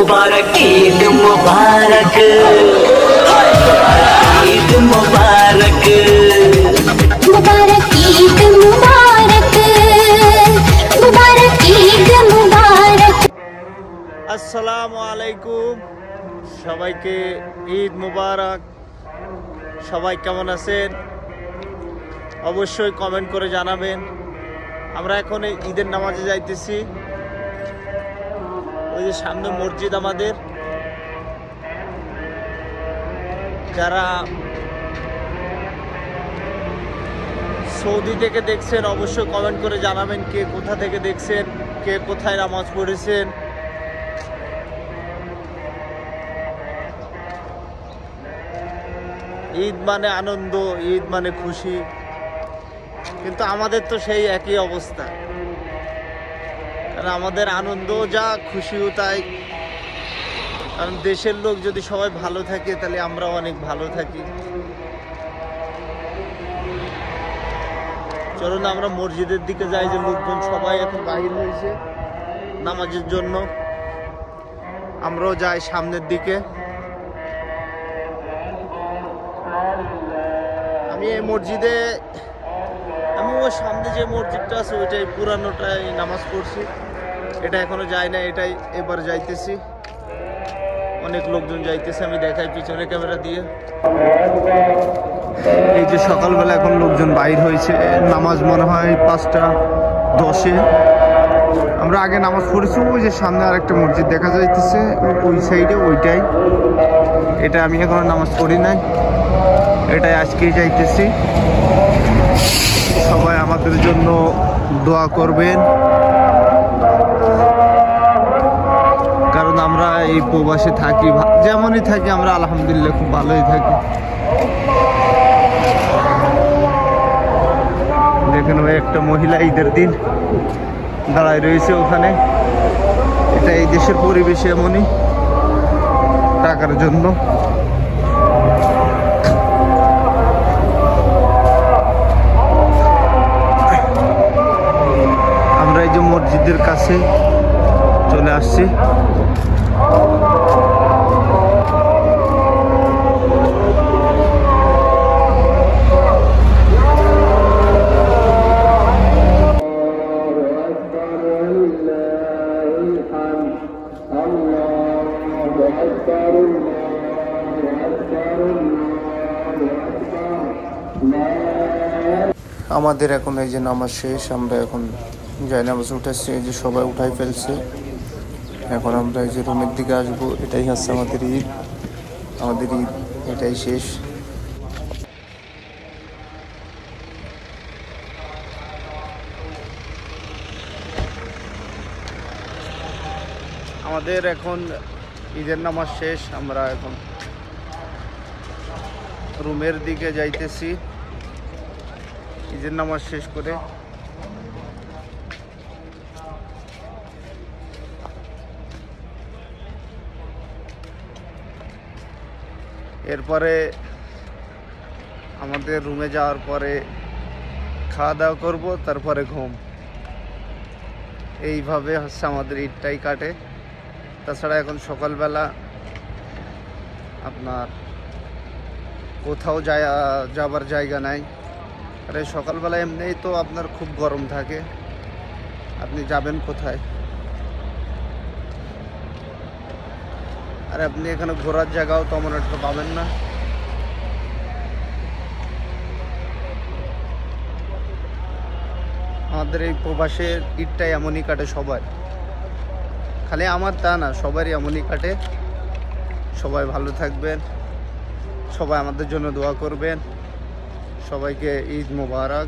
मुबारक ईद मुबारक ईद मुबारक मुबारक ईद मुबारक मुबारक ईद मुबारक। আসসালামু আলাইকুম, সবাইকে ঈদ মুবারক। সবাই কেমন আছেন অবশ্যই কমেন্ট করে জানাবেন। আমরা এখন এই ঈদের নামাজে যাইতেছি। ওই যে সামনে মসজিদ আমাদের। যারা সৌদি থেকে দেখছেন অবশ্যই কমেন্ট করে জানাবেন কে কোথা থেকে দেখছেন, কে কোথায় নামাজ পড়েছেন। ঈদ মানে আনন্দ, ঈদ মানে খুশি, কিন্তু আমাদের তো সেই একই অবস্থা। কারণ আমাদের আনন্দ যা, খুশিও তাই। কারণ দেশের লোক যদি সবাই ভালো থাকে তাহলে আমরাও অনেক ভালো থাকি। চলুন আমরা মসজিদের দিকে যাই, যে লোকজন সবাই এখন বাহির হয়েছে নামাজের জন্য। আমরাও যাই সামনের দিকে। আমি এই মসজিদে, আমি ওই সামনে যে মসজিদটা আছে ওইটাই পুরানোটাই নামাজ পড়ছি। এটা এখনো যাই না, এটাই এবার যাইতেছি। অনেক লোকজন যাইতেছে, আমি দেখাই পিছনে ক্যামেরা দিয়ে। এই যে সকালবেলা এখন লোকজন বাইর হয়েছে। নামাজ মনে হয় 5টা 10-এ। আমরা আগে নামাজ পড়েছি। ওই যে সামনে আরেকটা মসজিদ দেখা যাইতেছে ওই সাইডে, ওইটাই। এটা আমি এখনো নামাজ পড়ি নাই, এটাই আজকেই যাইতেছি। সবাই আমাদের জন্য দোয়া করবেন, কারণ আমরা এই প্রবাসে থাকি, যেমনই থাকি আমরা আলহামদুলিল্লাহ খুব ভালোই থাকি। দেখেন ওই একটা মহিলা ঈদের দিন দাঁড়ায় রয়েছে ওখানে। এটা এই দেশের পরিবেশ এমনই, টাকার জন্য। আমরা এই যে মসজিদের কাছে চলে আসছি। আমাদের এখন এই যে নামাজ শেষ, আমরা এখন যাই নামাজ উঠেছি। এই যে সবাই উঠাই ফেলছে। এখন আমরা এই যে রুমের দিকে আসবো। এটাই হচ্ছে আমাদের ঈদ, আমাদের ঈদ এটাই শেষ। আমাদের এখন ঈদের নামাজ শেষ, আমরা এখন রুমের দিকে যাইতেছি ঈদের নামাজ শেষ করে। এরপরে আমাদের রুমে যাওয়ার পরে খাওয়া দাওয়া করবো, তারপরে ঘুম। এইভাবে হচ্ছে আমাদের ঈদটাই কাটে। তাছাড়া এখন সকালবেলা আপনার কোথাও যাবার জায়গা নাই। আর এই সকালবেলা এমনিই তো আপনার খুব গরম থাকে, আপনি যাবেন কোথায়? আর আপনি এখানে ঘোরার জায়গাও তেমন একটা পাবেন না। আমাদের এই প্রবাসের ঈদটাই এমনই কাটে সবার, খালি আমার তা না, সবারই এমনই কাটে। সবাই ভালো থাকবেন, সবাই আমাদের জন্য দোয়া করবেন। সবাইকে ঈদ মোবারক।